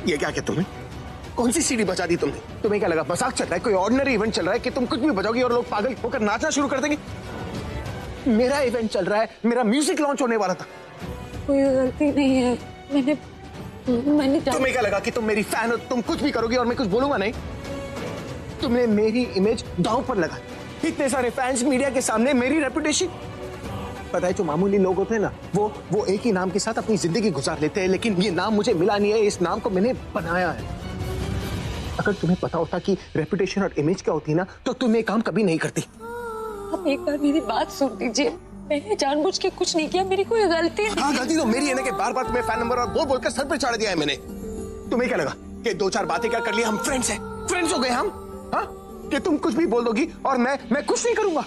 ये क्या किया तुमने? कौन सी सीडी बजा दी तुमने? तुम्हें क्या लगा मजाक चल रहा है, कोई ऑर्डिनरी इवेंट चल रहा है कि तुम कुछ भी बजाओगी और लोग पागल होकर नाचना शुरू कर देंगे? मेरा इवेंट चल रहा है, मेरा म्यूजिक लॉन्च होने वाला था। कोई गलती नहीं है, मैंने तुम्हें क्या लगा कि तुम मेरी फैन हो, तुम कुछ भी करोगी और मैं कुछ बोलूंगा नहीं? तुमने मेरी इमेज दांव पर लगा, इतने सारे फैंस, मीडिया के सामने मेरी रेपुटेशन। पता है जो मामूली लोग होते हैं ना, वो एक ही नाम के साथ अपनी जिंदगी गुजार लेते हैं, लेकिन ये नाम मुझे मिला नहीं है, इस नाम को मैंने बनाया है। अगर तुम्हें पता होता कि रेपुटेशन और इमेज क्या होती है ना, तो तुम ये काम कभी नहीं करती। आप एक बार मेरी बात सुन लीजिए, मैंने जानबूझ के कुछ नहीं किया, मेरी कोई गलती नहीं। हाँ, गलती तो मेरी है ना कि बार बार तुम्हें फैन नंबर और बोल बोलकर सर पे चढ़ा दिया है मैंने। तुम्हें क्या लगा कि 2-4 बातें क्या कर लिया, हम फ्रेंड्स हैं, फ्रेंड्स हो गए हम? हाँ, कि तुम कुछ भी बोल दोगी और मैं कुछ नहीं करूंगा।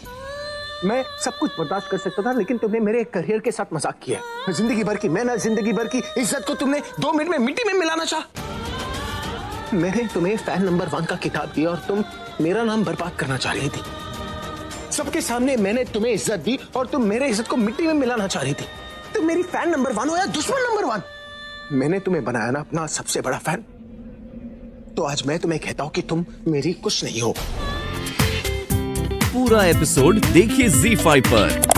मैं सब कुछ बर्दाश्त कर सकता था, लेकिन तुमने मेरे करियर के साथ मजाक किया, जिंदगी भर की मेहनत, जिंदगी भर की इज्जत को तुमने 2 मिनट में मिट्टी में मिलाना चाहा। मैंने तुम्हें फैन नंबर 1 का किताब दिया और तुम मेरा नाम बर्बाद करना चाह रही थी। सबके सामने मैंने तुम्हें इज्जत दी और तुम मेरे इज्जत को मिट्टी में मिलाना चाह रही थी। तुम मेरी फैन नंबर 1 हो या दुश्मन नंबर 1? मैंने तुम्हें बनाया ना अपना सबसे बड़ा फैन, तो आज मैं तुम्हें कहता हूं कि तुम मेरी कुछ नहीं हो। पूरा एपिसोड देखिए ZEE5 पर।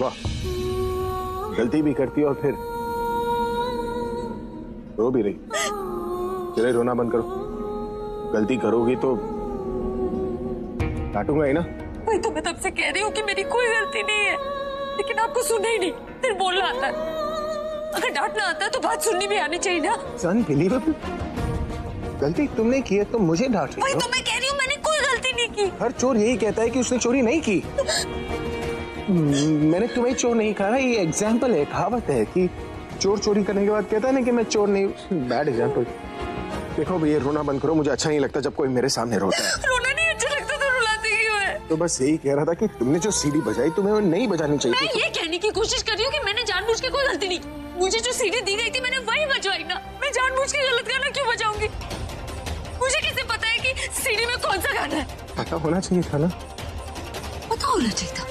वाह, गलती भी करती और फिर रो भी रही। चले रोना बंद करो, गलती करोगी तो डांटूंगा ही ना। वही तो मैं तब से कह रही हूँ कि मेरी कोई गलती नहीं है, लेकिन आपको सुनना ही नहीं, फिर बोलना आता है। अगर डांटना आता है तो बात सुननी भी आनी चाहिए ना। अनबिलीवेबल, गलती तुमने की है तो मुझे डांट रही हो? वही तो मैं कह रही हूँ, मैंने कोई गलती नहीं की। हर चोर यही कहता है कि उसने चोरी नहीं की। मैंने तुम्हें चोर नहीं कहा, ये एग्जाम्पल है, कहावत है कि चोर चोरी करने के बाद कहता है ना कि मैं चोर नहीं। Bad example. देखो ये रोना बंद करो, मुझे अच्छा नहीं लगता जब कोई मेरे सामने रोता है। रोना नहीं अच्छा लगता तो रुलाती क्यों है? तो बस यही कह रहा था कि तुमने जो सीडी बजाई तुम्हें वो नहीं बजानी चाहिए। मैं ये कहने की कोशिश कर रही हूँ कि मैंने जानबूझ के कोई गलती नहीं की। मुझे जो सीडी दी गई थी मैंने वही बजवाई ना। मैं जानबूझ के गलत गाना क्यों बजाऊंगी? मुझे कैसे पता है कि सीडी में कौन सा गाना है? पता होना चाहिए था ना। पता होना चाहिए था?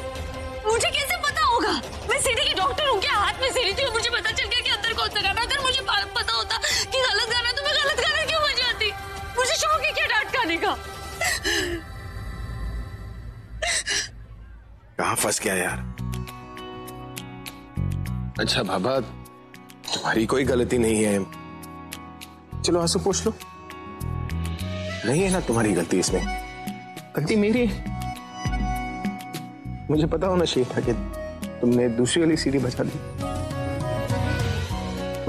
मुझे कैसे पता होगा? मैं सीडी की डॉक्टर हूँ क्या? हाथ में सीडी थी, मुझे पता चल गया कि अंदर कौन सा गाना। अगर मुझे पता होता कि गलत गाना तो मैं गलत गाना क्यों बजाती? मुझे शौक है क्या डांट खाने का? कहाँ फंस गया यार। अच्छा बाबा, तुम्हारी कोई गलती नहीं है। चलो आंसू पोंछ लो। नहीं है ना तुम्हारी गलती इसमें, गलती मेरी है। मुझे पता होना चाहिए था कि तुमने दूसरी वाली सीडी बजा दी।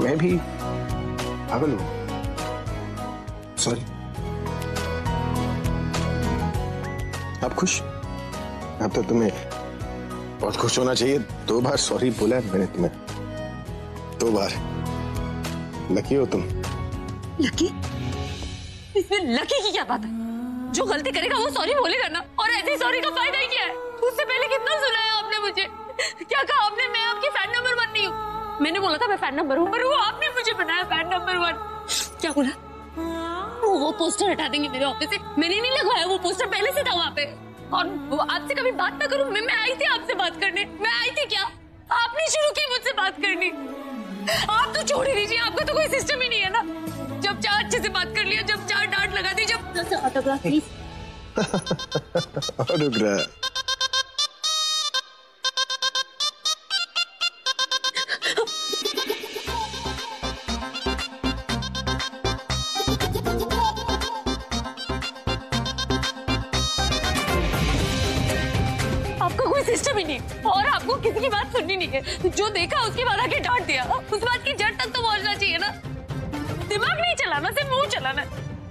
मैं भी पागल हूं, सॉरी। आप खुश? अब तो तुम्हें बहुत खुश होना चाहिए। 2 बार सॉरी बोला है मैंने तुम्हें, 2 बार। लकी हो तुम। लकी? इसमें लकी की क्या बात है? जो गलती करेगा वो सॉरी बोलेगा ना। और ऐसी सॉरी का फायदा ही क्या है? उससे पहले कितना सुनाया आपने मुझे। क्या कहा आपने? मैं आपकी फैन नंबर 1 नहीं हूँ। मैंने बोला था मैं फैन नंबर हूँ, पर वो आपने मुझे बनाया फैन नंबर 1। क्या बोला? वो पोस्टर हटा देंगे मेरे ऑफिस से। मैंने नहीं लगवाया वो पोस्टर, पहले से था वहाँ पे। और वो आपसे कभी बात ना करूँ, मैं आई थी आपसे बात करने। मैं आई थी क्या? आपने शुरू की मुझसे बात करनी। आप तो छोड़ ही दीजिए, आपका तो कोई सिस्टम ही नहीं है ना। जब चाहे अच्छे से बात कर लिया, जब चाहे डांट लगा दी, जब ऑटोग्राफ प्लीज। ऑटोग्राफ? आपका कोई सिस्टम ही नहीं और आपको किसी की बात सुननी नहीं है। जो देखा उसके बाद आके डांट दिया। उस बात की जड़ तक तो पहुंचना चाहिए ना। दिमाग नहीं चलाना, सिर्फ मुंह चलाना।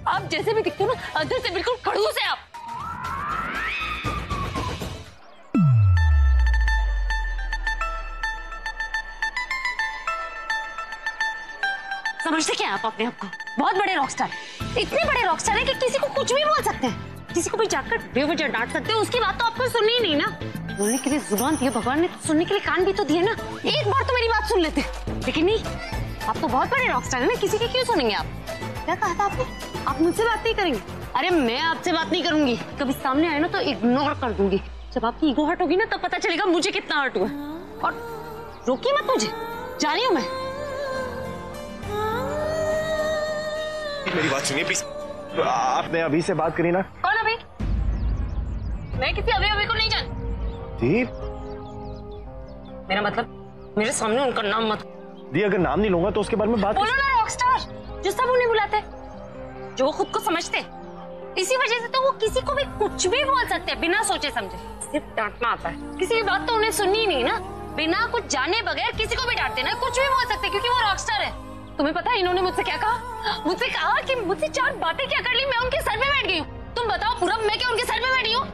आप जैसे भी दिखते हो ना, अंदर से बिल्कुल खड़ूस है आप। समझते क्या आप अपने आप को? बहुत बड़े रॉकस्टार, इतने बड़े रॉकस्टार हैं कि किसी को कुछ भी बोल सकते हैं, किसी को भी जाकर बेवजह डांट सकते हो। उसकी बात तो आपको सुननी ही नहीं ना। बोलने के लिए जुबान दी है भगवान ने, सुनने के लिए कान भी तो दिए ना। एक बार तो मेरी बात सुन लेते, लेकिन नहीं। आप तो बहुत बड़े रॉकस्टार हैं ना, किसी की क्यों सुनेंगे आप? क्या कहा था आपने? आप मुझसे बात नहीं करेंगे? अरे मैं आपसे बात नहीं करूंगी, कभी सामने आए ना तो इग्नोर कर दूंगी। जब आपकी ईगो हर्ट होगी ना तब पता चलेगा मुझे कितना हर्ट हुआ। और रोकी मत मुझे, जा रही हूँ मैं। मेरी बात सुनिए प्लीज। आपने अभी से बात करी ना? कौन अभी? मैं किसी अभी को नहीं जानती। दी, मेरा मतलब मेरे सामने उनका नाम मत। दी अगर नाम नहीं लूंगा तो उसके बारे में बात बोलो ना रॉकस्टार, जो सब उन्हें बुलाते, जो खुद को समझते। इसी वजह से तो वो किसी को भी कुछ भी बोल सकते हैं बिना सोचे समझे। सिर्फ डांटना आता है, किसी की बात तो उन्हें सुननी नहीं ना। बिना कुछ जाने बगैर किसी को भी डांट देना, कुछ भी बोल सकते क्योंकि वो रॉकस्टार है। तुम्हें पता है इन्होंने मुझसे क्या कहा? मुझसे कहा कि मुझसे 4 बातें क्या कर ली, मैं उनके सर पे बैठ गई हूँ। तुम बताओ पूरा, मैं क्या उनके सर पे बैठी हूँ?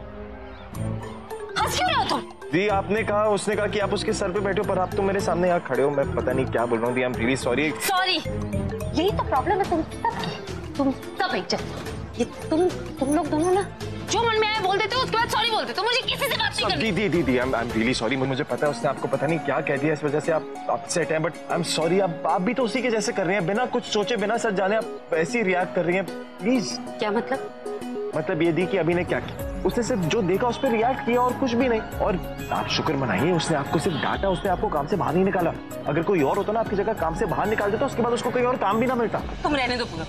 हंस क्यों रहे हो तुम? दी आपने कहा, उसने कहा कि आप उसके सर पे बैठे हो, पर आप तो मेरे सामने यहाँ खड़े हो। मैं पता नहीं क्या बोल रहा हूँ। Di I am really sorry. Sorry, यही तो प्रॉब्लम है तुम सबकी। तुम सब एक जैसे, ये तुम लोग दोनों ना जो मन में आए बोल देते हो, उसके बाद सॉरी बोलते हो। मुझे किसी से बात नहीं करनी। दी आई एम रियली सॉरी। मुझे पता है उसने आपको पता नहीं क्या कह दिया, इस वजह से आप अपसेट हैं, बट आई एम सॉरी। आप भी तो उसी के जैसे कर रहे हैं, बिना कुछ सोचे बिना सच जाने आप ऐसी रिएक्ट कर रही हैं। प्लीज। क्या मतलब ये दी कि अभी ने क्या किया, उसने सिर्फ जो देखा उस पर रिएक्ट किया और कुछ भी नहीं। और आप शुक्र मनाइए, उसने आपको सिर्फ डांटा, उसने आपको काम से बाहर नहीं निकाला। अगर कोई और होता ना आपकी जगह काम से बाहर निकाल देता, उसके बाद उसको कोई और काम भी ना मिलता। तुम रहने दो पूरा।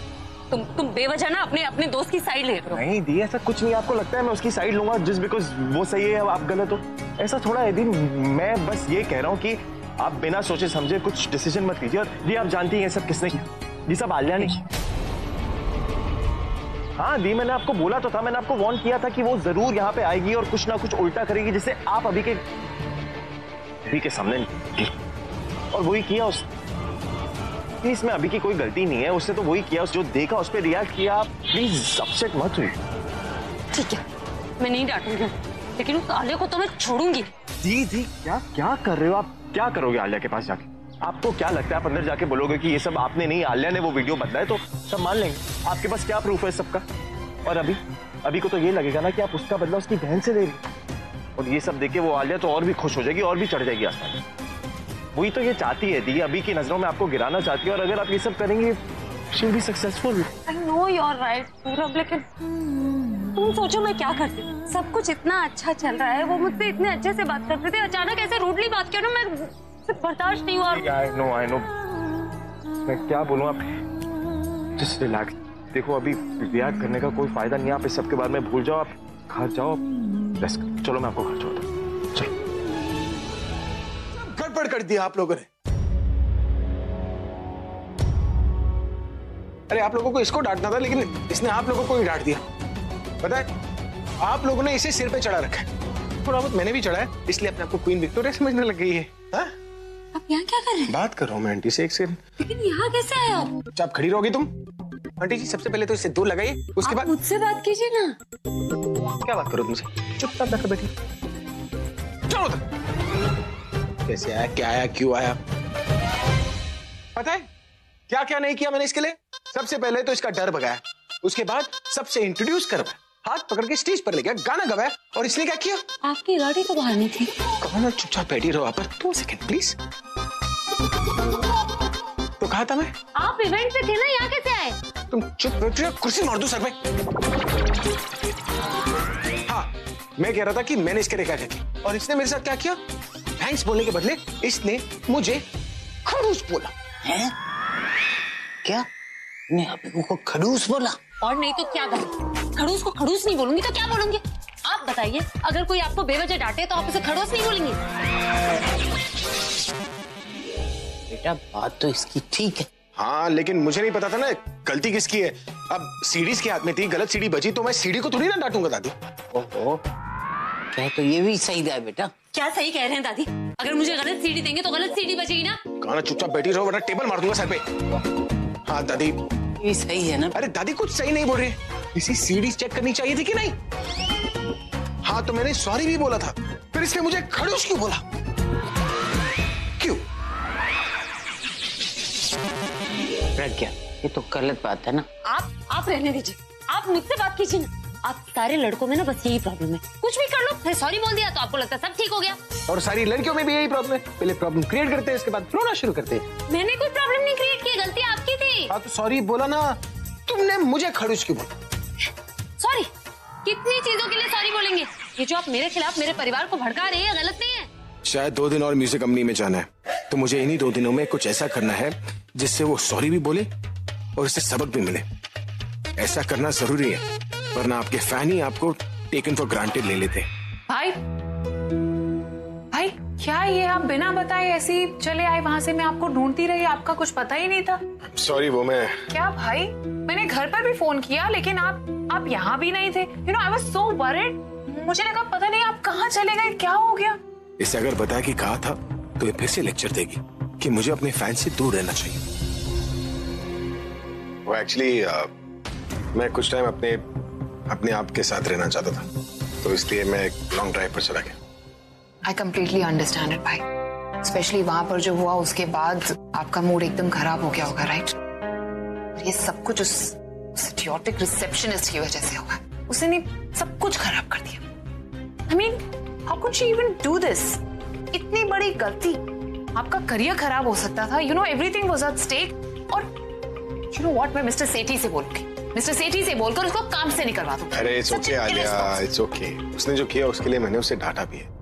तुम बेवजह ना अपने दोस्त की साइड ले रहे हो। नहीं दी, ऐसा कुछ नहीं। आपको लगता है मैं उसकी साइड लूंगा जस्ट बिकॉज वो सही है आप गलत हो? ऐसा थोड़ा है दी। मैं बस ये कह रहा हूँ कि आप बिना सोचे समझे कुछ डिसीजन मत कीजिए। और दी आप जानती हैं सब किसने किया? ये सब आलिया ने। हाँ दी, मैंने आपको बोला तो था, मैंने आपको वार्न किया था कि वो जरूर यहाँ पे आएगी और कुछ ना कुछ उल्टा करेगी जिससे आप अभी के सामने। और वही किया उसने। इसमें अभी की कोई गलती नहीं है, उसने तो वही किया, जो देखा उस पर रिएक्ट किया। आप प्लीज अपसेट मत हुई। ठीक है, मैं नहीं डांटूंगी, लेकिन उस आलिया को तो मैं छोड़ूंगी। दी क्या कर रहे हो आप? क्या करोगे आलिया के पास जाके? आपको क्या लगता है आप अंदर जाके बोलोगे कि ये सब आपने नहीं, आलिया ने वो वीडियो बदला है, तो सब मान लेंगे? आपके पास क्या प्रूफ है सबका? और अभी को तो ये लगेगा ना कि आप उसका बदला उसकी बहन से ले रही। और ये सब देख के वो आलिया तो और भी खुश हो जाएगी और भी चढ़ जाएगी आसमान में। वही तो ये चाहती है दी, अभी की नजरों में आपको गिराना चाहती है। और अगर आप ये सब करेंगे she will be successful. I know you are right Purab, लेकिन तुम सोचो मैं क्या करती। सब कुछ इतना अच्छा चल रहा है, वो मुझसे इतने अच्छे से बात करते थे, अचानक ऐसे रूडली बात किया ना, मैं बर्दाश्त नहीं हुआ। आई नो मैं क्या बोलूं, आप जस्ट रिलैक्स। देखो अभी रिएक्ट करने का कोई फायदा नहीं है, आप इस सब के बारे में भूल जाओ, आप घर जाओ रेस्ट। चलो मैं आपको घर छोड़ता हूं। चलो। गड़बड़ कर दिया आप लोगों ने। अरे आप लोगों को इसको डांटना था, लेकिन इसने आप लोगों को ही डांट दिया। पता है आप लोगों ने इसे सिर पे चढ़ा रखा है, थोड़ा बहुत मैंने भी चढ़ा है, इसलिए अपने आप को क्वीन विक्टोरिया समझने लग गई है। हाँ? आप यहाँ क्या कर रहे हैं? बात कर रहा हूँ मैं आंटी से एक सेकंड। लेकिन यहाँ कैसे आए आप? आप खड़ी रहोगी तुम? आंटी जी सबसे पहले तो इससे दूर लगाइए, उसके बाद मुझसे बात कीजिए ना। क्या बात करो तुमसे? चुपचाप बैठो, बैठी। चलो कैसे आया, क्या आया, क्यों आया? पता है क्या क्या नहीं किया मैंने इसके लिए? सबसे पहले तो इसका डर भगाया, उसके बाद सबसे इंट्रोड्यूस करवाया, हाथ पकड़ के स्टेज पर ले गया, गाना गवाया। और इसने क्या किया? आपकी गाड़ी तो बाहर नहीं थी। कहा ना चुपचाप बैठी रहो, पर 2 सेकंड प्लीज। तो कहा था मैं? आप इवेंट पे थे ना, यहाँ कैसे आए? तुम चुप बैठो, कुर्सी मार दो सर में। हाँ मैं कह रहा था कि मैंने इसके लिए क्या किया, और इसने मेरे साथ क्या किया? थैंक्स बोलने के बदले इसने मुझे खड़ूस बोला। है? क्या? ने आप को खड़ूस बोला? और नहीं तो क्या करूं? खड़ूस को खड़ूस नहीं बोलूंगी तो क्या बोलूंगी? आप बताइए, अगर कोई आपको बेवजह डांटे तो आप उसे खड़ूस नहीं बोलेंगे? बेटा बात तो इसकी ठीक है। हाँ लेकिन मुझे नहीं पता था ना गलती किसकी है। अब सीढ़ी के हाथ में थी, गलत सीढ़ी बची तो मैं सीढ़ी को थोड़ी ना डांटूंगा दादी। ओहो, क्या तो ये भी सही है बेटा। क्या सही कह रहे हैं दादी? अगर मुझे गलत सीढ़ी देंगे तो गलत सीढ़ी बचेगी ना। कहा चुपचाप बैठी रहो वरना टेबल मार दूंगा सर पे। हाँ दादी ये सही है ना? अरे दादी कुछ सही नहीं बोल रही, इसी सीढ़ी चेक करनी चाहिए थी कि नहीं? हाँ तो मैंने सॉरी भी बोला था, फिर इसने मुझे खड़ूस क्यों बोला? क्यों? प्रज्ञा ये तो गलत बात है ना। आप रहने दीजिए, आप मुझसे बात कीजिए ना। आप सारे लड़कों में ना बस यही प्रॉब्लम है, कुछ भी कर लो फिर सॉरी बोल दिया तो आपको लगता है सब ठीक हो गया। और सारी लड़कियों में भी यही प्रॉब्लम है, पहले प्रॉब्लम क्रिएट करते हैं इसके बाद रोना शुरू करते हैं। मैंने कोई प्रॉब्लम नहीं क्रिएट की, गलती आपकी थी। हाँ तो सॉरी बोला ना, तुमने मुझे खड़ूस क्यों बोला? कितनी चीजों के लिए सॉरी बोलेंगे? ये जो आप मेरे खिलाफ मेरे परिवार को भड़का रहे हैं गलत नहीं है। शायद 2 दिन और म्यूजिक कंपनी में जाना है, तो मुझे इन्हीं 2 दिनों में कुछ ऐसा करना है जिससे वो सॉरी भी बोले और इससे सबक भी मिले। ऐसा करना जरूरी है, वरना आपके फैन ही आपको टेकन फॉर ग्रांटेड ले लेते। भाई क्या ये आप बिना बताए ऐसे ही चले आए वहां से? मैं आपको ढूंढती रही, आपका कुछ पता ही नहीं था। सॉरी, वो मैं क्या भाई, मैंने घर पर भी फोन किया लेकिन आप यहाँ भी नहीं थे। You know I was so worried. मुझे लगा पता नहीं आप कहाँ चले गए, क्या हो गया? इसे अगर बता के कहा था तो ये फिर से लेक्चर देगी कि मुझे अपने फैन से दूर रहना चाहिए। वो एक्चुअली मैं कुछ टाइम अपने आप के साथ रहना चाहता था, तो इसलिए मैं एक लॉन्ग ड्राइव पर चला गया। आई कम्प्लीटली अंडरस्टैंड इट भाई, स्पेशली वहां पर जो हुआ उसके बाद आपका मूड एकदम खराब हो गया होगा, राइट? ये सब कुछ उस इडियोटिक रिसेप्शनिस्ट की वजह से हुआ। उसने सब कुछ खराब कर दिया। I mean how could she even do this? इतनी बड़ी गलती, आपका करियर खराब हो सकता था। You know everything was at stake. और यू नो व्हाट, मैं मिस्टर सेठी से बोलूंगी, मिस्टर सेठी से बोलकर उसको काम से निकलवा दूं। अरे it's okay Alia, it's okay. उसने जो किया उसके लिए मैंने उसे डांटा भी है।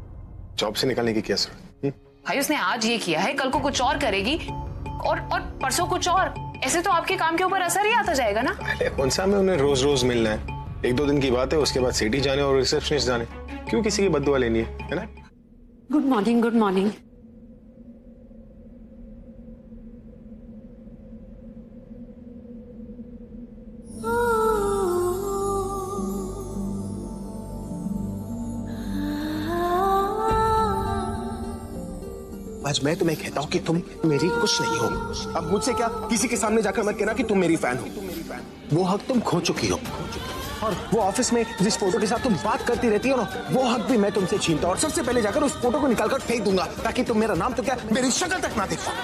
जॉब से निकालने की क्या जरूरत? भाई उसने आज ये किया है, कल को कुछ और करेगी और परसों कुछ और। ऐसे तो आपके काम के ऊपर असर ही आता जाएगा ना। अरे कौन सा में उन्हें रोज रोज मिलना है? 1-2 दिन की बात है, उसके बाद सिटी जाने और रिसेप्शनिस्ट जाने। क्यों किसी की बद्दुआ लेनी है ना? Good morning, good morning. आज मैं तुम्हें कहता हूँ कि तुम मेरी कुछ नहीं हो। अब मुझसे क्या, किसी के सामने जाकर मत कहना कि तुम मेरी फैन हो। वो हक तुम खो चुकी हो। और वो ऑफिस में जिस फोटो के साथ तुम बात करती रहती हो ना, वो हक भी मैं तुमसे छीनता हूँ और सबसे पहले जाकर उस फोटो को निकालकर फेंक दूंगा, ताकि तुम मेरा नाम तो क्या, मेरी शक्ल तक ना देख पाओ।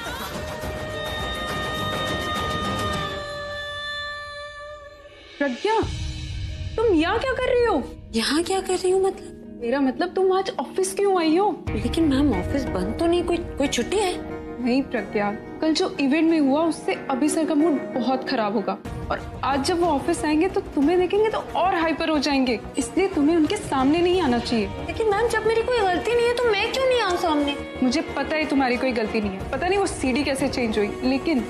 प्रज्ञा, तुम यहाँ क्या कर रही हो? यहाँ क्या कर रही हूँ मतलब? मेरा मतलब तुम आज ऑफिस क्यों आई हो? लेकिन मैम ऑफिस बंद तो नहीं, कोई छुट्टी है? नहीं प्रज्ञा, कल जो इवेंट में हुआ उससे अभी सर का मूड बहुत खराब होगा और आज जब वो ऑफिस आएंगे तो तुम्हें देखेंगे तो और हाइपर हो जाएंगे, इसलिए तुम्हें उनके सामने नहीं आना चाहिए। लेकिन मैम जब मेरी कोई गलती नहीं है तो मैं क्यों नहीं आऊँ सामने? मुझे पता है तुम्हारी कोई गलती नहीं है, पता नहीं वो सीडी कैसे चेंज हुई, लेकिन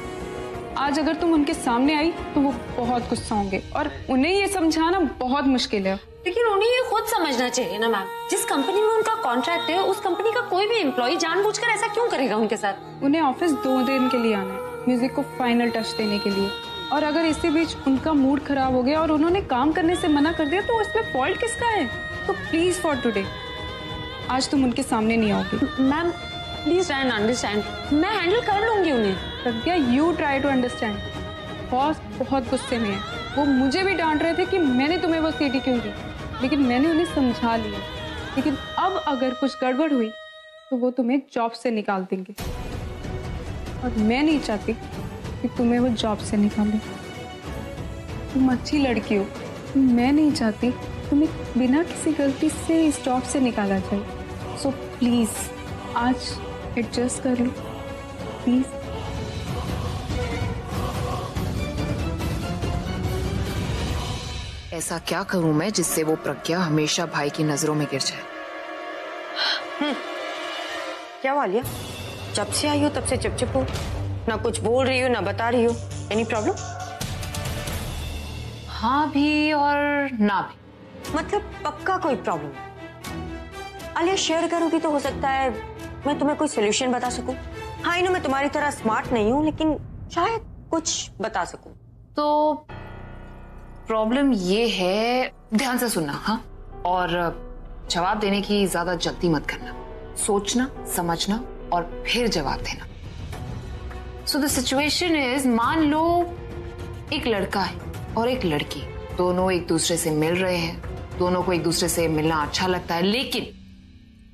आज अगर तुम उनके सामने आई तो वो बहुत गुस्सा होंगे और उन्हें ये समझाना बहुत मुश्किल है। लेकिन उन्हें ये खुद समझना चाहिए ना मैम, जिस कंपनी में उनका कॉन्ट्रैक्ट है उस कंपनी का कोई भी एम्प्लॉय जानबूझकर ऐसा क्यों करेगा उनके साथ? उन्हें ऑफिस 2 दिन के लिए आना है, म्यूजिक को फाइनल टच देने के लिए, और अगर इसी बीच उनका मूड खराब हो गया और उन्होंने काम करने से मना कर दिया तो इसमें फॉल्ट किसका है? तो प्लीज फॉर टुडे आज तुम उनके सामने नहीं आओगी। Ma'am please try and understand, मैं हैंडल कर लूंगी उन्हें। Pragya, you try to understand. Boss बहुत गुस्से में है, वो मुझे भी डांट रहे थे कि मैंने तुम्हें वो सीटी क्यों दी, लेकिन मैंने उन्हें समझा लिया। लेकिन अब अगर कुछ गड़बड़ हुई तो वो तुम्हें जॉब से निकाल देंगे और मैं नहीं चाहती कि तुम्हें वो जॉब से निकाले। तुम अच्छी लड़की हो, मैं नहीं चाहती तुम्हें बिना किसी गलती से इस जॉब से निकाला जाए। सो प्लीज आज एडजस्ट कर लो प्लीज। ऐसा क्या करूं मैं जिससे वो प्रज्ञा हमेशा भाई की नजरों में गिर जाए? क्या वालिया, जब से आई हो तब से चिप चिप हो, ना कुछ बोल रही हो ना बता रही हो। Any problem? हाँ भी और ना भी। मतलब पक्का कोई प्रॉब्लम? आलिया शेयर करोगी तो हो सकता है मैं तुम्हें कोई सोल्यूशन बता सकूं। हाँ मैं तुम्हारी तरह स्मार्ट नहीं हूं, लेकिन शायद कुछ बता सकूं। तो प्रॉब्लम ये है, ध्यान से सुनना हाँ, और जवाब देने की ज्यादा जल्दी मत करना, सोचना समझना और फिर जवाब देना। सो द सिचुएशन इज, मान लो एक लड़का है और एक लड़की, दोनों एक दूसरे से मिल रहे हैं, दोनों को एक दूसरे से मिलना अच्छा लगता है, लेकिन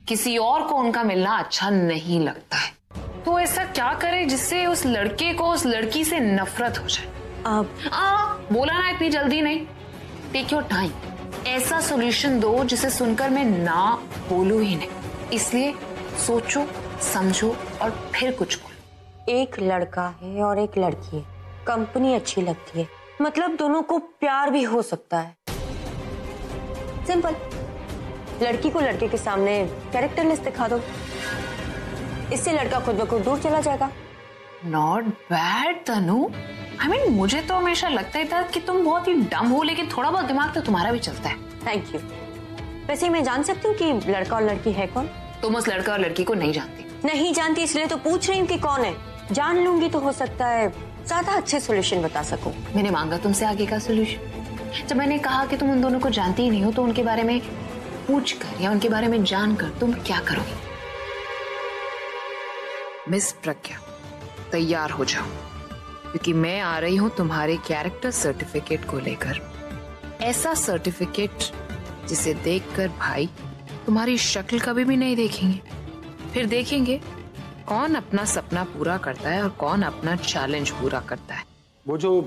किसी और को उनका मिलना अच्छा नहीं लगता है। तो ऐसा क्या करे जिससे उस लड़के को उस लड़की से नफरत हो जाए? बोला ना इतनी जल्दी नहीं, टेक योर टाइम। ऐसा सॉल्यूशन दो जिसे सुनकर मैं ना बोलूं ही नहीं, इसलिए सोचो समझो और फिर कुछ बोलो। एक लड़का है और एक लड़की है, कंपनी अच्छी लगती है, मतलब दोनों को प्यार भी हो सकता है। सिंपल, लड़की को लड़के के सामने कैरेक्टर लिस्ट दिखा दो, इससे लड़का खुद ब खुद दूर चला जाएगा। Not bad Tanu. I mean, मुझे तो हमेशा लगता ही था कि तुम बहुत ही डम हो, लेकिन थोड़ा बहुत दिमाग तो तुम्हारा भी चलता है। Thank you. वैसे मैं जान सकती हूँ कि लड़का और लड़की है कौन? तुम उस लड़का और लड़की को नहीं जानती। नहीं जानती, इसलिए तो पूछ रही हूँ कि कौन है। जान लूंगी तो हो सकता है ज्यादा अच्छे सॉल्यूशन बता सकूं। मैंने मांगा तुमसे आगे का सॉल्यूशन। जब मैंने कहा कि तुम उन दोनों को जानती ही नहीं हो, तो उनके बारे में पूछ कर या उनके बारे में जानकर तुम क्या करोगी? मिस प्रज्ञा, तैयार हो जाओ, क्योंकि मैं आ रही हूं तुम्हारे कैरेक्टर सर्टिफिकेट को लेकर। ऐसा सर्टिफिकेट जिसे देखकर भाई तुम्हारी शक्ल कभी भी नहीं देखेंगे। फिर देखेंगे कौन अपना सपना पूरा करता है और कौन अपना चैलेंज पूरा करता है। वो जो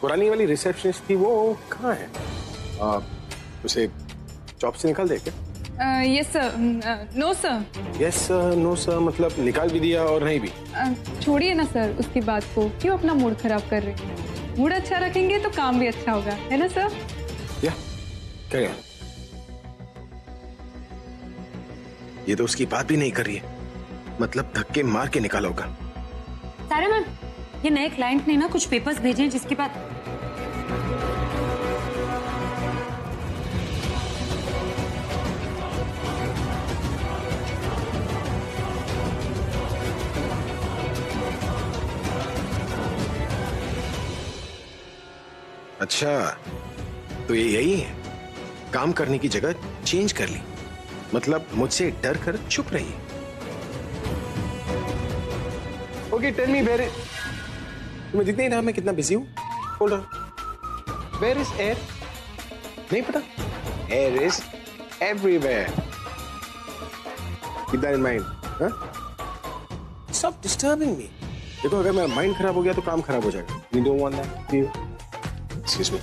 पुरानी वाली रिसेप्शनिस्ट थी वो कहाँ है? उसे जॉब से निकाल दे क्या? Yes sir, no sir. Yes no sir मतलब निकाल भी दिया और नहीं भी? छोड़िए ना सर उसकी बात को, क्यों अपना मूड खराब कर रहे हैं? मूड अच्छा रखेंगे तो काम भी अच्छा होगा, है ना सर? या क्या? ये तो उसकी बात भी नहीं कर रही है, मतलब धक्के मार के निकालोगा। सारा मैम, ये नए क्लाइंट ने ना कुछ पेपर्स भेजे हैं जिसके बाद अच्छा, तो ये यही है, काम करने की जगह चेंज कर ली, मतलब मुझसे डर कर चुप रही है। ओके, टेल मी वेयर, तुम्हें दिखता ही ना मैं कितना बिजी हूँ। Hold on, where is air? नहीं पता? Air is everywhere. Keep that in mind. Stop disturbing me. देखो, अगर मेरा माइंड खराब हो गया तो काम खराब हो जाएगा। You don't want that, do you? Excuse me.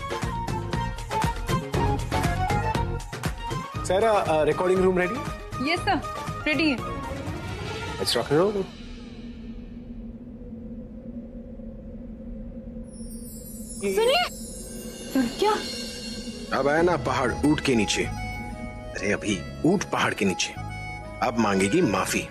Sarah, recording room ready? Yes sir, ready है। Let's rock and roll. सुनिए। क्या? अब आया ना पहाड़ ऊंट के नीचे। अरे अभी ऊंट पहाड़ के नीचे, अब मांगेगी माफी।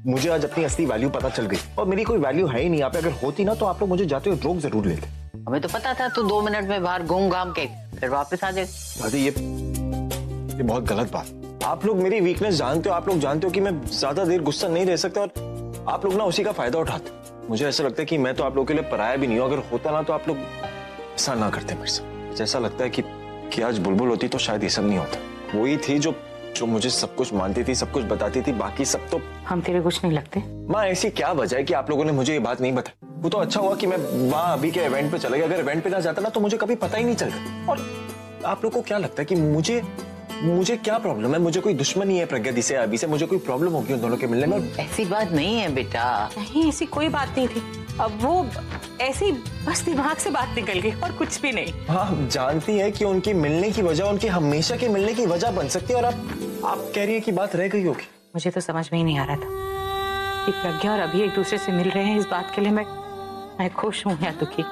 मुझे आज अपनी असली वैल्यू पता चल गई, और मेरी कोई वैल्यू है ही नहीं यहाँ पे। अगर होती ना तो आप लोग मुझे जाते हुए रोक जरूर लेते। हमें तो पता था तू 2 मिनट में बाहर घूम घाम के फिर वापस आ जाए। दादी, ये बहुत गलत बात। आप लोग मेरी वीकनेस जानते हो, आप लोग जानते हो कि मैं ज्यादा देर गुस्सा नहीं रह सकता, और आप लोग ना उसी का फायदा उठाते। मुझे ऐसा लगता है कि मैं तो आप लोगों के लिए पराया भी नहीं हूँ। अगर होता ना तो आप लोग ऐसा ना करते मेरे से। ऐसा लगता है कि आज बुलबुल होती तो शायद ये सब नहीं होता। वही थी जो मुझे सब कुछ मानती थी, सब कुछ बताती थी, बाकी सब तो। हम तेरे कुछ नहीं लगते। माँ, ऐसी क्या वजह है कि आप लोगों ने मुझे ये बात नहीं बताई? वो तो अच्छा हुआ कि मैं वहां अभी के इवेंट पे चला गया। अगर इवेंट पे ना जाता ना तो मुझे कभी पता ही नहीं चलता। और आप लोगों को क्या लगता है कि मुझे क्या प्रॉब्लम है? मुझे कोई दुश्मनी है प्रज्ञा दी से, अभी से? मुझे कोई प्रॉब्लम होगी उन दोनों के मिलने में? ऐसी बात नहीं है बेटा। नहीं, ऐसी कोई बात नहीं थी। अब वो ऐसी बस दिमाग से बात निकल गई और कुछ भी नहीं। हाँ, जानती है कि उनकी मिलने की वजह, उनकी हमेशा के मिलने की वजह बन सकती है, और आप कह रही है कि बात रह गई होगी। मुझे तो समझ में ही नहीं आ रहा था कि प्रज्ञा और अभी एक दूसरे से मिल रहे हैं। इस बात के लिए मैं खुश हूँ या दुखी।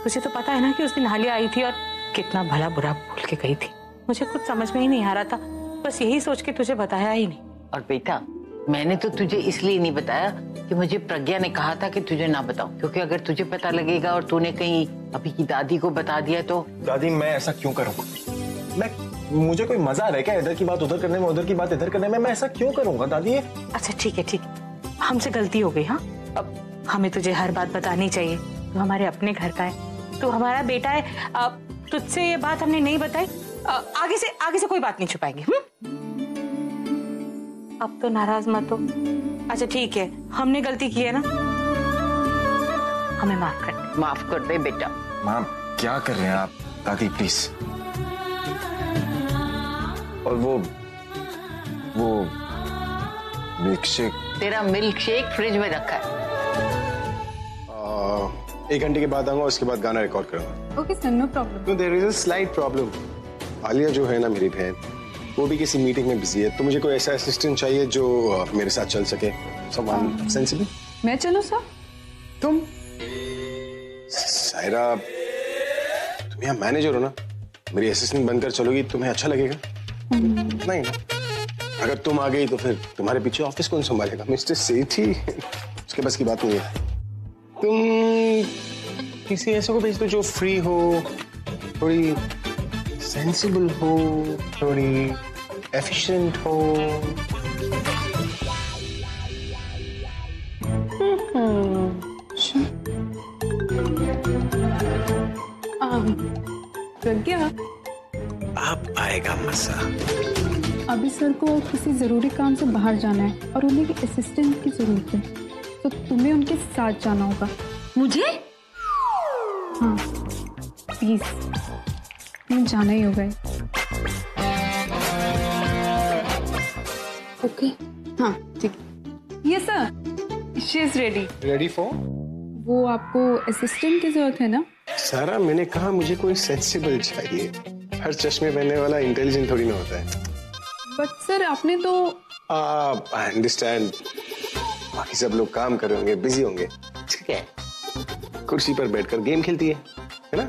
तुझे तो पता है ना कि उस दिन हालिया आई थी और कितना भला बुरा बोल के गई थी। मुझे कुछ समझ में ही नहीं आ रहा था, बस यही सोच के तुझे बताया ही नहीं। और बेटा, मैंने तो तुझे इसलिए नहीं बताया कि मुझे प्रज्ञा ने कहा था कि तुझे ना बताओ, क्योंकि अगर तुझे पता लगेगा और तूने कहीं अभी की दादी को बता दिया तो। दादी, मैं ऐसा क्यों करूंगा? मुझे कोई मजा आ रहा है क्या इधर की बात उधर करने में, उधर की बात इधर करने में? मैं ऐसा क्यों करूंगा दादी? अच्छा ठीक है, हमसे गलती हो गई। हाँ, अब हमें तुझे हर बात बतानी चाहिए। तू हमारे अपने घर का है, तू हमारा बेटा है। तुझसे ये बात हमने नहीं बताई, आगे से कोई बात नहीं छुपाएंगे। अब तो नाराज मत हो। अच्छा ठीक है, हमने गलती की है ना, हमें माफ कर दे बेटा। मैम, क्या कर रहे हैं आप? दादी प्लीज। और वो मिल्क शेक, तेरा मिल्क शेक फ्रिज में रखा है। 1 घंटे के बाद आऊंगा, उसके बाद गाना रिकॉर्ड करूंगा। Okay sir, no problem. There is a slight problem. Alia जो है ना मेरी बहन, वो भी किसी मीटिंग में बिजी है, तो मुझे कोई ऐसा असिस्टेंट चाहिए जो मेरे साथ चल सके, समवन सेंसिबल। मैं चलूं सर? तुम सायरा, तुम यहाँ मैनेजर हो ना, मेरी असिस्टेंट बनकर चलोगी, तुम्हें अच्छा लगेगा? नहीं ना? अगर तुम आ गई तो फिर तुम्हारे पीछे ऑफिस कौन संभालेगा? मिस्टर सेठी, उसके बस की बात नहीं है। तुम किसी ऐसे को भेज दो जो फ्री हो, थोड़ी सेंसिबल हो, थोड़ी एफिशिएंट हो। प्रज्ञा, अब आएगा मजा। अभी सर को किसी जरूरी काम से बाहर जाना है और उन्हें एक असिस्टेंट की जरूरत है, तो तुम्हें उनके साथ जाना होगा। मुझे? हाँ प्लीज, तुम्हें जाना ही होगा। ओके, हाँ ठीक। ये sir, she is ready. Ready for? वो आपको असिस्टेंट की जरूरत है ना? सारा, मैंने कहा मुझे कोई सेंसिबल चाहिए। हर चश्मे पहनने वाला इंटेलिजेंट थोड़ी ना होता है। बट सर आपने तो आई अंडरस्टैंड, बाकी सब लोग काम कर रहे होंगे, बिजी होंगे, ठीक है, कुर्सी पर बैठकर गेम खेलती है ना?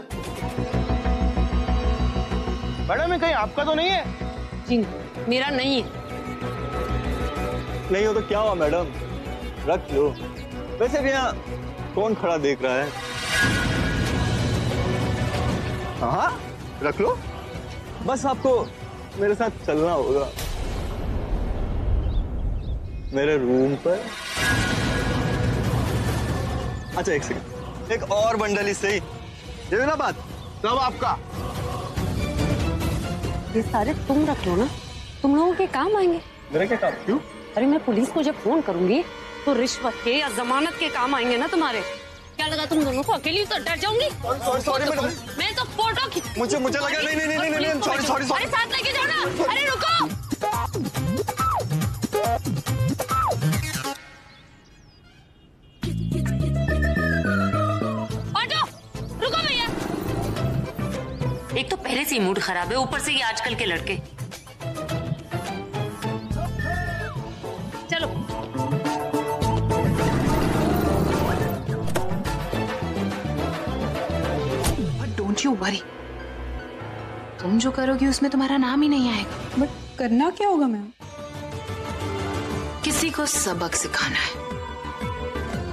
मैडम, ये कहीं आपका तो नहीं है? जी मेरा नहीं है। नहीं हो तो क्या हुआ मैडम, रख लो। वैसे भी यहाँ कौन खड़ा देख रहा है? हाँ रख लो, बस आपको मेरे साथ चलना होगा मेरे रूम पर। अच्छा एक सेकंड, एक और बंडल ही सही, ये ना बात सब आपका। ये सारे तुम रख लो ना, तुम लोगों के काम आएंगे। मेरा क्या काम? क्यों? अरे मैं पुलिस को जब फोन करूंगी तो रिश्वत के या जमानत के काम आएंगे ना तुम्हारे। क्या लगा तुम दोनों को अकेली तो डर जाऊंगी? सॉरी मैडम, मैं तो फोटो खींच। मुझे लगा नहीं, सॉरी। अरे साथ लेके जाओ ना। अरे रुको, ऑटो रुको भैया। एक तो पहले से ही मूड खराब है, ऊपर से ये आजकल के लड़के। चलो डोंट यू वरी, तुम जो करोगी उसमें तुम्हारा नाम ही नहीं आएगा। बट करना क्या होगा मैम? किसी को सबक सिखाना है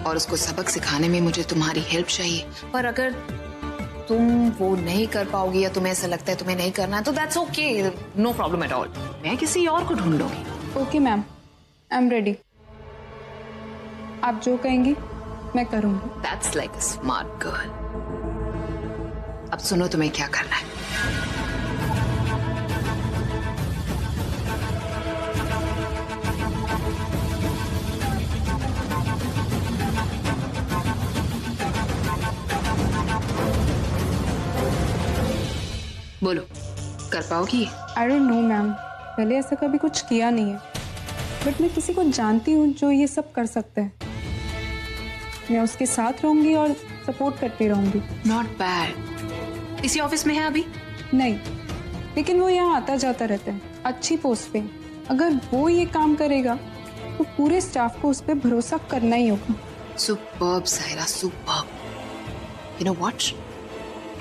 और उसको सबक सिखाने में मुझे तुम्हारी हेल्प चाहिए। पर अगर तुम वो नहीं कर पाओगी या तुम्हें ऐसा लगता है तुम्हें नहीं करना है तो that's okay, no problem at all. मैं किसी और को ढूंढ लूंगी। Okay ma'am, I am ready. आप जो कहेंगी मैं करूंगी। That's like a smart girl. अब सुनो तुम्हें क्या करना है। बोलो, कर पाओगी? आई डोंट नो मैम, पहले ऐसा कभी कुछ किया नहीं है, बट मैं किसी को जानती हूँ जो ये सब कर सकता है। मैं उसके साथ रहूंगी और सपोर्ट करती रहूंगी। Not bad. इसी ऑफिस में है अभी? नहीं, लेकिन वो यहाँ आता जाता रहता है, अच्छी पोस्ट पे। अगर वो ये काम करेगा तो पूरे स्टाफ को उस पर भरोसा करना ही होगा। Superb Saira, superb. You know what,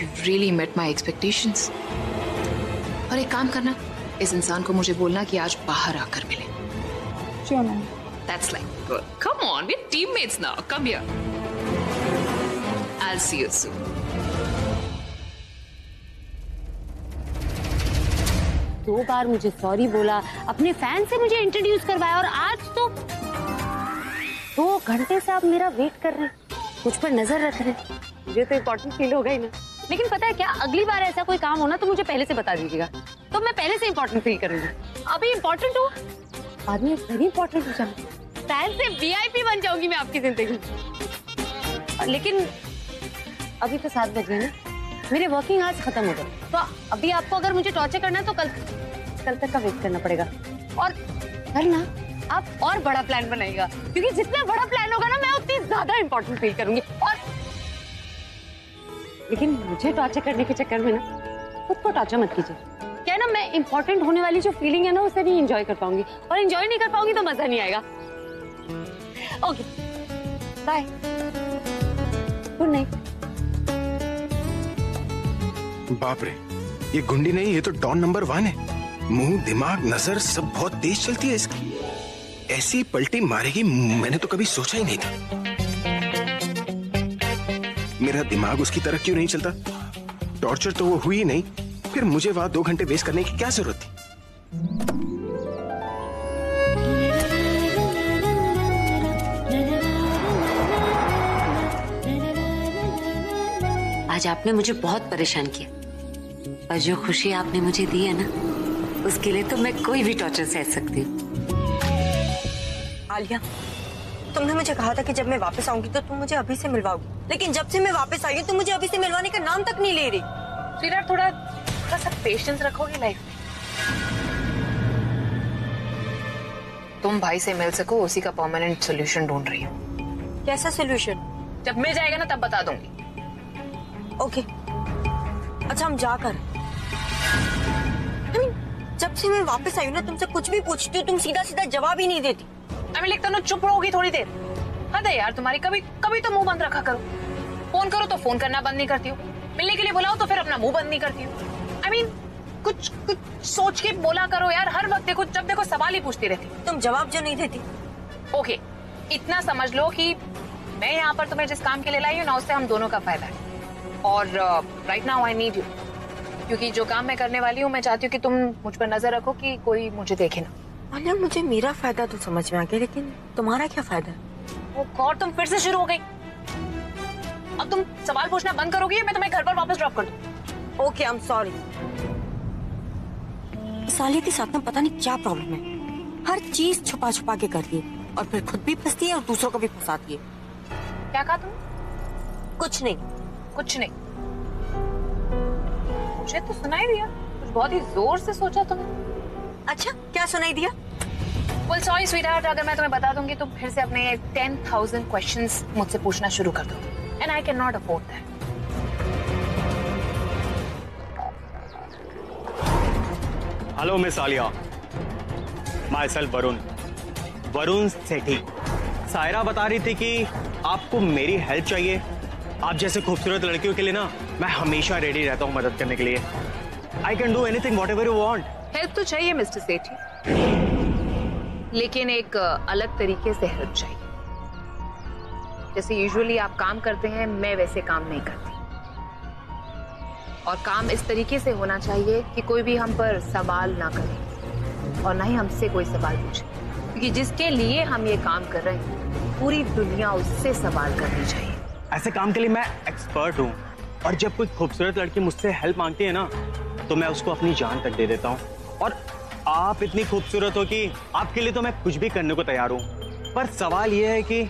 you really met my expectations. और एक काम करना, इस इंसान को मुझे बोलना कि आज बाहर आकर मिले। Sure ma'am. That's like good. Come on, we're teammates now. Come here. I'll see you soon. दो बार मुझे सॉरी बोला, अपने फैन से मुझे इंट्रोड्यूस करवाया, और आज तो 2 घंटे से आप मेरा वेट कर रहे हैं, मुझ पर नजर रख रहे हैं। मुझे तो इम्पोर्टेंट फील हो गई ना। लेकिन पता है क्या, अगली बार ऐसा कोई काम हो ना तो मुझे पहले से बता दीजिएगा, तो मैं पहले से इम्पोर्टेंट फील करूंगी। अभी इम्पोर्टेंट हो, बाद में वेरी इम्पोर्टेंट हो जाऊंगी, फैन से VIP बन जाऊंगी मैं आपकी जिंदगी में। लेकिन अभी तो 7 बज गए ना, मेरे वर्किंग आवर्स खत्म हो गए, तो अभी आपको अगर मुझे टॉर्चर करना है तो कल तक का वेट करना पड़ेगा। और कल ना आप और बड़ा प्लान बनाइएगा, क्योंकि जितना बड़ा प्लान होगा ना मैं उतनी ज्यादा इंपॉर्टेंट फील करूंगी। और लेकिन मुझे टॉर्चर करने के चक्कर में ना खुद को टॉर्चर मत कीजिए, क्या है ना, मैं इम्पोर्टेंट होने वाली जो फीलिंग है ना उसे नहीं एंजॉय कर पाऊंगी, और एंजॉय नहीं कर पाऊंगी तो मजा नहीं आएगा। Okay bye, good night. बाप रे, ये गुंडी नहीं, ये तो डॉन नंबर 1 है। मुंह, दिमाग, नजर सब बहुत तेज चलती है इसकी। ऐसी पलटी मारेगी मैंने तो कभी सोचा ही नहीं था। मेरा दिमाग उसकी तरह क्यों नहीं चलता? टॉर्चर तो वो हुई ही नहीं, फिर मुझे वहां 2 घंटे वेस्ट करने की क्या जरूरत थी? आज आपने मुझे बहुत परेशान किया, और जो खुशी आपने मुझे दी है ना, उसके लिए तो मैं कोई भी टॉर्चर सह सकती हूँ। आलिया, तुमने मुझे कहा था कि जब मैं वापस आऊंगी तो तुम मुझे अभी से मिलवाओगी, लेकिन जब से मैं वापस आई हूँ तुम मुझे अभी से मिलवाने का नाम तक नहीं ले रही। श्रीराज, थोड़ा सा पेशेंस रखोगे लाइफ में? तुम भाई से मिल सको उसी का परमानेंट सोल्यूशन ढूंढ रही हो। कैसा सोल्यूशन? जब मिल जाएगा ना तब बता दूंगी। ओके, अच्छा हम जाकर। जब से मैं वापस आई हूँ ना तुमसे कुछ भी पूछती हूँ तुम सीधा सीधा जवाब ही नहीं देती। लेकिन चुप रहोगी थोड़ी देर? हद है यार तुम्हारी, कभी कभी तो मुंह बंद रखा करो। फोन करो तो फोन करना बंद नहीं करती हो, मिलने के लिए बुलाओ तो फिर अपना मुंह बंद नहीं करती हो। कुछ सोच के बोला करो यार, हर वक्त देखो जब देखो सवाल ही पूछती रहती। तुम जवाब जो नहीं देती। ओके, इतना समझ लो कि मैं यहाँ पर तुम्हें जिस काम के लिए लाई हूँ ना उससे हम दोनों का फायदा है, और right now I need you, क्योंकि जो काम मैं करने वाली हूँ मैं चाहती हूँ कि तुम मुझ पर नजर रखो कि कोई मुझे देखे ना। आलिया, मुझे मेरा फायदा तो समझ में आ गया, लेकिन तुम्हारा क्या फायदा? वो गॉड, तुम फिर से शुरू हो गई। अब तुम सवाल पूछना बंद करोगी या मैं तुम्हें घर पर वापस ड्रॉप कर दूं? Okay, I am sorry. सालिया के साथ ना पता नहीं क्या प्रॉब्लम है, हर चीज छुपा छुपा के करती है और फिर खुद भी फंसती है और दूसरों को भी फंसाती है। क्या कहा तुम? कुछ नहीं। कुछ नहीं? मुझे तो सुनाई दिया कुछ बहुत ही जोर से सोचा तुमने। अच्छा, क्या सुनाई दिया? Well, sorry sweetheart, अगर मैं तुम्हें बता दूंगी तो फिर से अपने 10,000 क्वेश्चंस मुझसे पूछना शुरू कर दो, and I cannot afford that. Hello miss Alia, myself Varun Sethi. Saira बता रही थी कि आपको मेरी हेल्प चाहिए। आप जैसे खूबसूरत लड़कियों के लिए ना मैं हमेशा रेडी रहता हूँ मदद करने के लिए। I can do anything whatever you want. Help तो चाहिए मिस्टर सेठी, लेकिन एक अलग तरीके से हेल्प चाहिए। जैसे यूजुअली आप काम करते हैं मैं वैसे काम नहीं करती, और काम इस तरीके से होना चाहिए कि कोई भी हम पर सवाल ना करे और ना ही हमसे कोई सवाल पूछे, क्योंकि जिसके लिए हम ये काम कर रहे हैं पूरी दुनिया उससे सवाल करनी चाहिए। ऐसे काम के लिए मैं एक्सपर्ट हूँ, और जब कोई खूबसूरत लड़की मुझसे हेल्प मांगती है ना तो मैं उसको अपनी जान तक दे देता हूँ। और आप इतनी खूबसूरत हो कि आपके लिए तो मैं कुछ भी करने को तैयार हूँ, पर सवाल यह है कि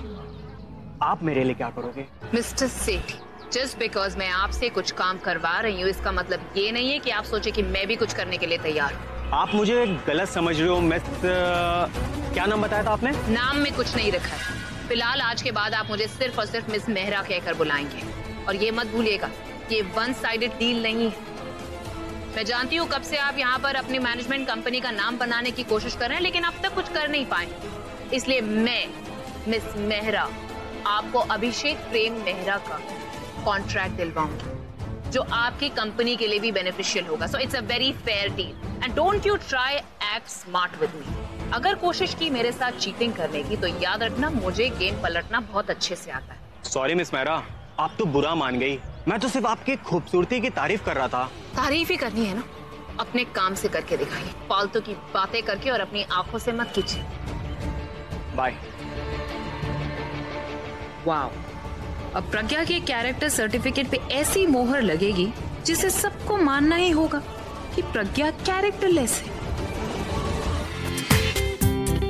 आप मेरे लिए क्या करोगे? मिस्टर सेठी, जस्ट बिकॉज मैं आपसे कुछ काम करवा रही हूँ इसका मतलब ये नहीं है कि आप सोचे कि मैं भी कुछ करने के लिए तैयार हूँ। आप मुझे गलत समझ रहे हो। मिस क्या नाम बताया था आपने? नाम में कुछ नहीं रखा है। फिलहाल आज के बाद आप मुझे सिर्फ और सिर्फ मिस मेहरा कहकर बुलाएंगे, और ये मत भूलिएगा ये वन साइडेड डील नहीं है। मैं जानती हूँ कब से आप यहाँ पर अपनी मैनेजमेंट कंपनी का नाम बनाने की कोशिश कर रहे हैं, लेकिन अब तक कुछ कर नहीं पाए। इसलिए मैं मिस मेहरा आपको अभिषेक प्रेम मेहरा का कॉन्ट्रैक्ट दिलवाऊंगी, जो आपकी कंपनी के लिए भी बेनिफिशियल होगा। So it's a very fair deal, and don't you try act smart with me. अगर कोशिश की मेरे साथ चीटिंग करने की तो याद रखना मुझे गेम पलटना बहुत अच्छे से आता है। सॉरी मिस मेहरा, आप तो बुरा मान गई। मैं तो सिर्फ आपकी खूबसूरती की तारीफ कर रहा था। तारीफ ही करनी है ना, अपने काम से करके दिखाइए, फालतू की बातें करके और अपनी आंखों से मत कीजिए। बाय। वाओ, अब प्रज्ञा के कैरेक्टर सर्टिफिकेट पे ऐसी मोहर लगेगी जिसे सबको मानना ही होगा कि प्रज्ञा कैरेक्टरलेस है।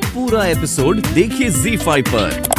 पूरा एपिसोड देखिए ZEE5 पर।